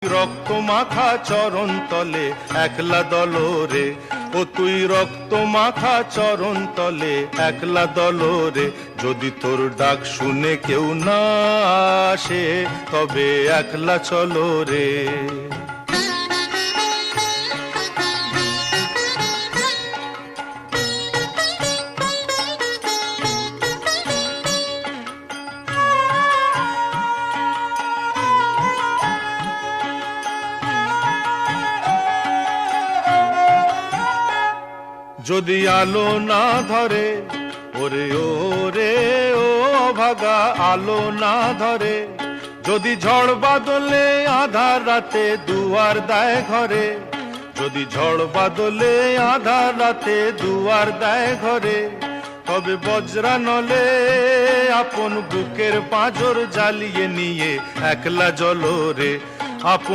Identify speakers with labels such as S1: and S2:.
S1: রক্ত মাখা চরণ তলে একলা দলরে, ও তুই রক্ত মাখা চরণ তলে একলা দলরে। যদি তোর ডাক শুনে কেউ না আসে, তবে একলা চলো রে। যদি আলো না ধরে, ওরে ওরে ও অভাগা আলো না ধরে, যদি ঝড় বাদলে আধার রাতে দুয়ার দেয় ঘরে, যদি ঝড় বাদলে আধার রাতে দুয়ার দেয় ঘরে, তবে বজ্রা নলে আপন বুকের পাঁজর জ্বালিয়ে নিয়ে একলা জ্বলো রে। আপন